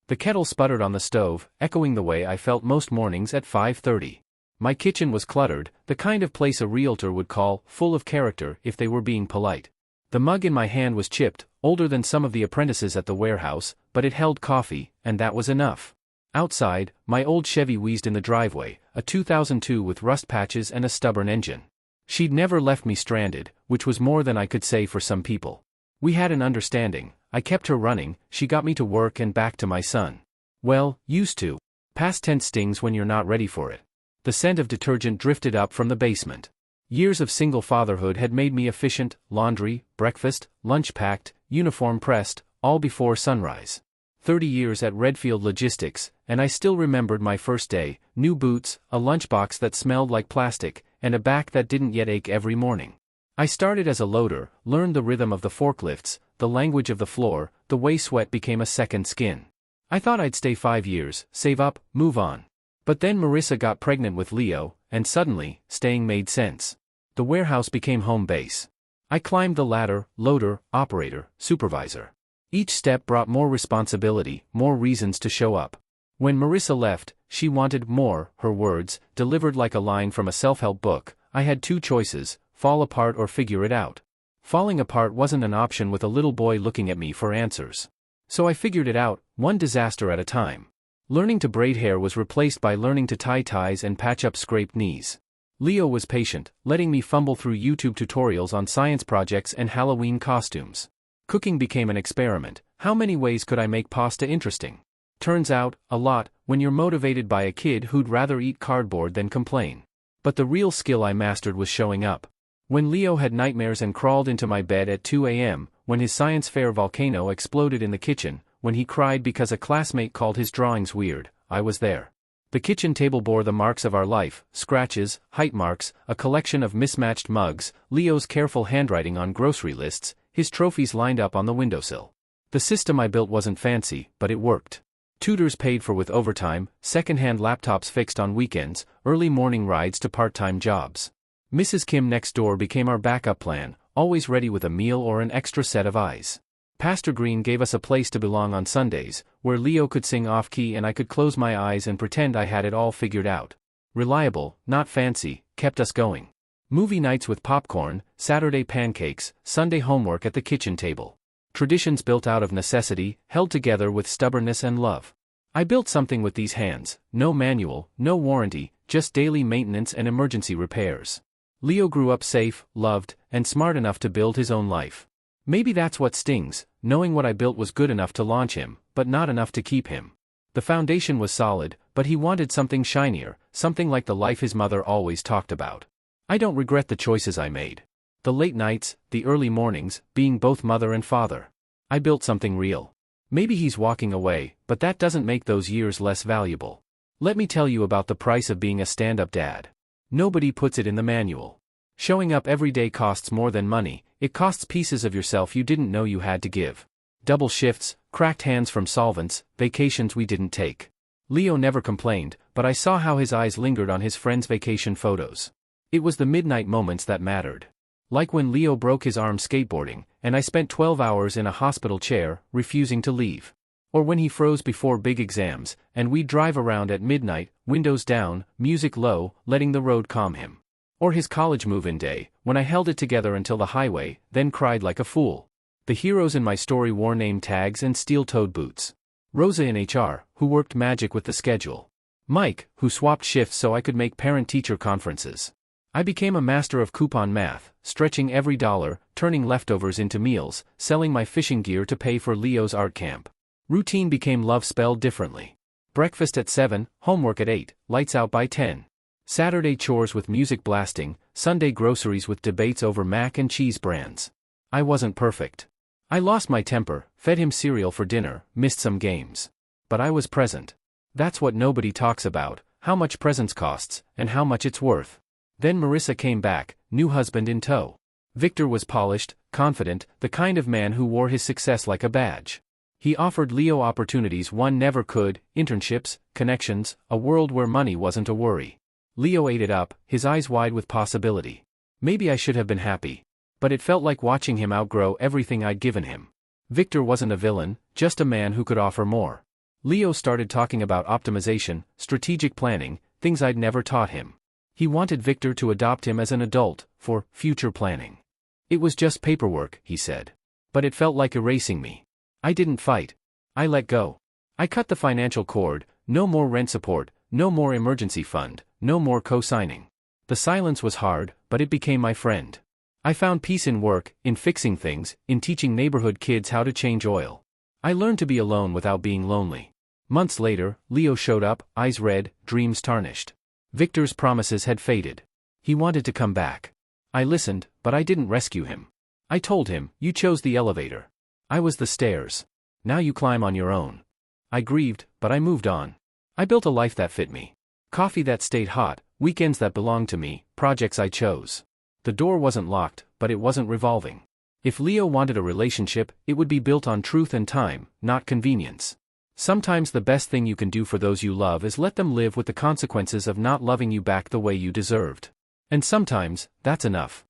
The kettle sputtered on the stove, echoing the way I felt most mornings at 5:30. My kitchen was cluttered, the kind of place a realtor would call full of character if they were being polite. The mug in my hand was chipped, older than some of the apprentices at the warehouse, but it held coffee, and that was enough. Outside, my old Chevy wheezed in the driveway, a 2002 with rust patches and a stubborn engine. She'd never left me stranded, which was more than I could say for some people. We had an understanding. I kept her running, she got me to work and back to my son. Well, used to. Past tense stings when you're not ready for it. The scent of detergent drifted up from the basement. Years of single fatherhood had made me efficient, laundry, breakfast, lunch packed, uniform pressed, all before sunrise. 30 years at Redfield Logistics, and I still remembered my first day, new boots, a lunchbox that smelled like plastic, and a back that didn't yet ache every morning. I started as a loader, learned the rhythm of the forklifts, the language of the floor, the way sweat became a second skin. I thought I'd stay 5 years, save up, move on. But then Marissa got pregnant with Leo, and suddenly, staying made sense. The warehouse became home base. I climbed the ladder, loader, operator, supervisor. Each step brought more responsibility, more reasons to show up. When Marissa left, she wanted more, her words, delivered like a line from a self-help book. I had two choices, fall apart or figure it out. Falling apart wasn't an option with a little boy looking at me for answers. So I figured it out, one disaster at a time. Learning to braid hair was replaced by learning to tie ties and patch up scraped knees. Leo was patient, letting me fumble through YouTube tutorials on science projects and Halloween costumes. Cooking became an experiment. How many ways could I make pasta interesting? Turns out, a lot, when you're motivated by a kid who'd rather eat cardboard than complain. But the real skill I mastered was showing up. When Leo had nightmares and crawled into my bed at 2 a.m., when his science fair volcano exploded in the kitchen, when he cried because a classmate called his drawings weird, I was there. The kitchen table bore the marks of our life, scratches, height marks, a collection of mismatched mugs, Leo's careful handwriting on grocery lists, his trophies lined up on the windowsill. The system I built wasn't fancy, but it worked. Tutors paid for with overtime, second-hand laptops fixed on weekends, early morning rides to part-time jobs. Mrs. Kim next door became our backup plan, always ready with a meal or an extra set of eyes. Pastor Green gave us a place to belong on Sundays, where Leo could sing off-key and I could close my eyes and pretend I had it all figured out. Reliable, not fancy, kept us going. Movie nights with popcorn, Saturday pancakes, Sunday homework at the kitchen table. Traditions built out of necessity, held together with stubbornness and love. I built something with these hands, no manual, no warranty, just daily maintenance and emergency repairs. Leo grew up safe, loved, and smart enough to build his own life. Maybe that's what stings, knowing what I built was good enough to launch him, but not enough to keep him. The foundation was solid, but he wanted something shinier, something like the life his mother always talked about. I don't regret the choices I made. The late nights, the early mornings, being both mother and father. I built something real. Maybe he's walking away, but that doesn't make those years less valuable. Let me tell you about the price of being a stand-up dad. Nobody puts it in the manual. Showing up every day costs more than money, it costs pieces of yourself you didn't know you had to give. Double shifts, cracked hands from solvents, vacations we didn't take. Leo never complained, but I saw how his eyes lingered on his friends' vacation photos. It was the midnight moments that mattered. Like when Leo broke his arm skateboarding, and I spent 12 hours in a hospital chair, refusing to leave. Or when he froze before big exams, and we'd drive around at midnight, windows down, music low, letting the road calm him. Or his college move-in day, when I held it together until the highway, then cried like a fool. The heroes in my story wore name tags and steel-toed boots. Rosa in HR, who worked magic with the schedule. Mike, who swapped shifts so I could make parent-teacher conferences. I became a master of coupon math, stretching every dollar, turning leftovers into meals, selling my fishing gear to pay for Leo's art camp. Routine became love spelled differently. Breakfast at 7, homework at 8, lights out by 10. Saturday chores with music blasting, Sunday groceries with debates over mac and cheese brands. I wasn't perfect. I lost my temper, fed him cereal for dinner, missed some games. But I was present. That's what nobody talks about, how much presence costs, and how much it's worth. Then Marissa came back, new husband in tow. Victor was polished, confident, the kind of man who wore his success like a badge. He offered Leo opportunities one never could, internships, connections, a world where money wasn't a worry. Leo ate it up, his eyes wide with possibility. Maybe I should have been happy. But it felt like watching him outgrow everything I'd given him. Victor wasn't a villain, just a man who could offer more. Leo started talking about optimization, strategic planning, things I'd never taught him. He wanted Victor to adopt him as an adult, for future planning. It was just paperwork, he said. But it felt like erasing me. I didn't fight. I let go. I cut the financial cord, no more rent support, no more emergency fund, no more co-signing. The silence was hard, but it became my friend. I found peace in work, in fixing things, in teaching neighborhood kids how to change oil. I learned to be alone without being lonely. Months later, Leo showed up, eyes red, dreams tarnished. Victor's promises had faded. He wanted to come back. I listened, but I didn't rescue him. I told him, you chose the elevator. I was the stairs. Now you climb on your own. I grieved, but I moved on. I built a life that fit me. Coffee that stayed hot, weekends that belonged to me, projects I chose. The door wasn't locked, but it wasn't revolving. If Leo wanted a relationship, it would be built on truth and time, not convenience. Sometimes the best thing you can do for those you love is let them live with the consequences of not loving you back the way you deserved. And sometimes, that's enough.